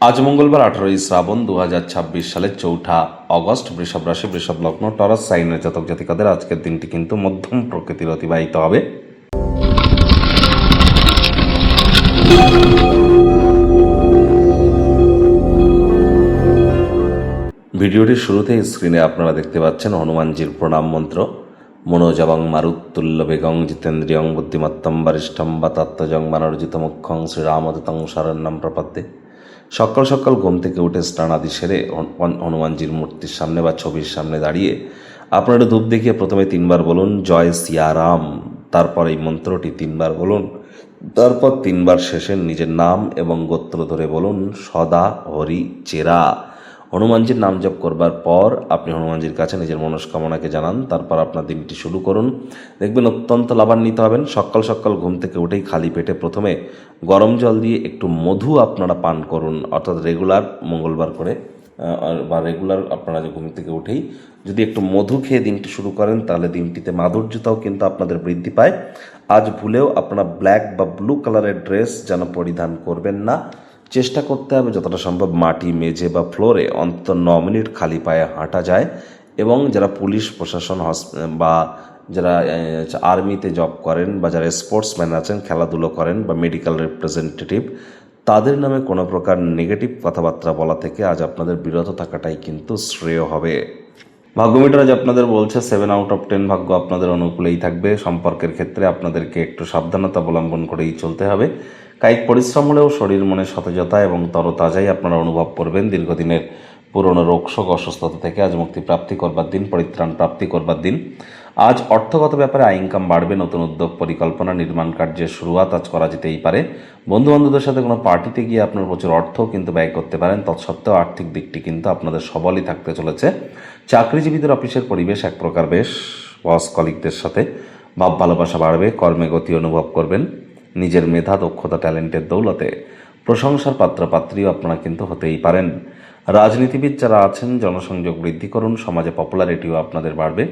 আজ মঙ্গলবার 18ই শ্রাবণ 2026 সালের 4 অগস্ট। বৃষভ রাশি, বৃষভ লগ্ন, টরাস সাইনের জাতক জাতিকাদের আজকের দিনটি কিন্তু মধ্যম প্রকৃতির অতিবাহিত হবে। ভিডিওটির শুরুতে স্ক্রিনে আপনারা দেখতে পাচ্ছেন হনুমানজির প্রণাম মন্ত্র। মনোজবং মারুত্তুল্য বেগং জিতেন্দ্রিয়ং বুদ্ধিমত্তম বরিষ্ঠম বা তত্ত্বজং মানর্জিত মুখ্যং শ্রীরামদূতং শরণ্যম প্রপদ্যে। সকাল সকাল ঘুম থেকে উঠে স্নানাদি সেরে হনুমানজির মূর্তির সামনে বা ছবির সামনে দাঁড়িয়ে আপনারা ধূপ দেখিয়ে প্রথমে 3বার বলুন জয় সিয়ারাম, তারপর এই মন্ত্রটি 3বার বলুন, তারপর 3বার শেষে নিজের নাম এবং গোত্র ধরে বলুন সদা হরি চেরা। হনুমানজির নাম জপ করবার পর আপনি হনুমানজির কাছে নিজের মনস্কামনাকে জানান, তারপর আপনার দিনটি শুরু করুন। দেখবেন অত্যন্ত লাভান্বিত হবেন। সকাল সকাল ঘুম থেকে উঠেই খালি পেটে প্রথমে গরম জল দিয়ে একটু মধু আপনারা পান করুন, অর্থাৎ রেগুলার মঙ্গলবার করে বা রেগুলার আপনারা যে ঘুম থেকে উঠেই যদি একটু মধু খেয়ে দিনটি শুরু করেন তাহলে দিনটিতে মাধুর্যতাও কিন্তু আপনাদের বৃদ্ধি পায়। আজ ভুলেও আপনারা ব্ল্যাক বা ব্লু কালারের ড্রেস যেন পরিধান করবেন না। চেষ্টা করতে হবে যতটা সম্ভব মাটি, মেঝে বা ফ্লোরে অন্তত 9 মিনিট খালি পায়ে হাঁটা যায়। এবং যারা পুলিশ প্রশাসন বা যারা আর্মিতে জব করেন বা যারা স্পোর্টসম্যান আছেন, খেলাধুলো করেন বা মেডিকেল রিপ্রেজেন্টেটিভ, তাদের নামে কোনো প্রকার নেগেটিভ কথাবার্তা বলা থেকে আজ আপনাদের বিরত থাকাটাই কিন্তু শ্রেয় হবে। ভাগ্যমিটার আজ আপনাদের বলছে 7 আউট অফ 10 ভাগ্য আপনাদের অনুকূলেই থাকবে। সম্পর্কের ক্ষেত্রে আপনাদেরকে একটু সাবধানতা অবলম্বন করেই চলতে হবে। কায়িক পরিশ্রম হলেও শরীর মনে সতেজতা এবং তরতাজাই আপনারা অনুভব করবেন। দীর্ঘদিনের পুরনো রোগশোক অসুস্থতা থেকে আজ মুক্তি প্রাপ্তি করবার দিন, পরিত্রাণ প্রাপ্তি করবার দিন। আজ অর্থগত ব্যাপারে আয় ইনকাম বাড়বে। নতুন উদ্যোগ, পরিকল্পনা, নির্মাণ কার্যের শুরুয়াত আজ করা যেতেই পারে। বন্ধুবান্ধবদের সাথে কোনো পার্টিতে গিয়ে আপনার প্রচুর অর্থ কিন্তু ব্যয় করতে পারেন। তৎসত্ত্বেও আর্থিক দিকটি কিন্তু আপনাদের সবলই থাকতে চলেছে। চাকরিজীবীদের অফিসের পরিবেশ এক প্রকার বেশ। বস কলিগদের সাথে ভাব ভালোবাসা বাড়বে। কর্মে গতি অনুভব করবেন। নিজের মেধা, দক্ষতা, ট্যালেন্টের দৌলতে প্রশংসার পাত্রপাত্রীও আপনারা কিন্তু হতেই পারেন। রাজনীতিবিদ যারা আছেন জনসংযোগ বৃদ্ধি করুন। সমাজে পপুলারিটিও আপনাদের বাড়বে।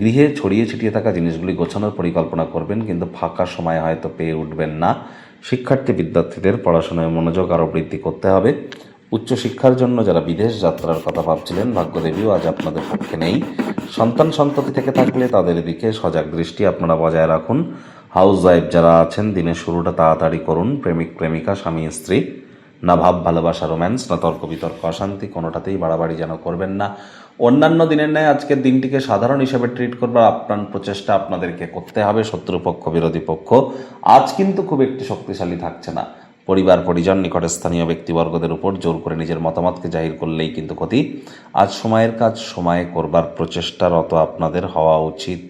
গৃহে ছড়িয়ে ছিটিয়ে থাকা জিনিসগুলি গোছানোর পরিকল্পনা করবেন, কিন্তু ফাঁকা সময় হয়তো পেয়ে উঠবেন না। শিক্ষার্থী বিদ্যার্থীদের পড়াশোনায় মনোযোগ আরও বৃদ্ধি করতে হবে। উচ্চশিক্ষার জন্য যারা বিদেশ যাত্রার কথা ভাবছিলেন, ভাগ্যদেবীও আজ আপনাদের পক্ষে নেই। সন্ততি থেকে থাকলে তাদের দিকে সজাগ দৃষ্টি আপনারা বজায় রাখুন। হাউস ওয়াইফ যারা আছেন দিনের শুরুটা তাড়াতাড়ি করুন। প্রেমিক প্রেমিকা, স্বামী স্ত্রী, না ভাব ভালোবাসা, রোম্যান্স, না তর্ক বিতর্ক, অশান্তি, কোনোটাতেই বাড়াবাড়ি যেন করবেন না। অন্যান্য দিনের ন্যায় আজকের দিনটিকে সাধারণ হিসেবে ট্রিট করবার আপ্রাণ প্রচেষ্টা আপনাদেরকে করতে হবে। শত্রুপক্ষ, বিরোধী পক্ষ আজ কিন্তু খুব একটি শক্তিশালী থাকছে না। পরিবার, পরিজন, নিকটস্থানীয় ব্যক্তিবর্গদের উপর জোর করে নিজের মতামতকে জাহির করলেই কিন্তু ক্ষতি। আজ সময়ের কাজ সময়ে করবার প্রচেষ্টারত আপনাদের হওয়া উচিত।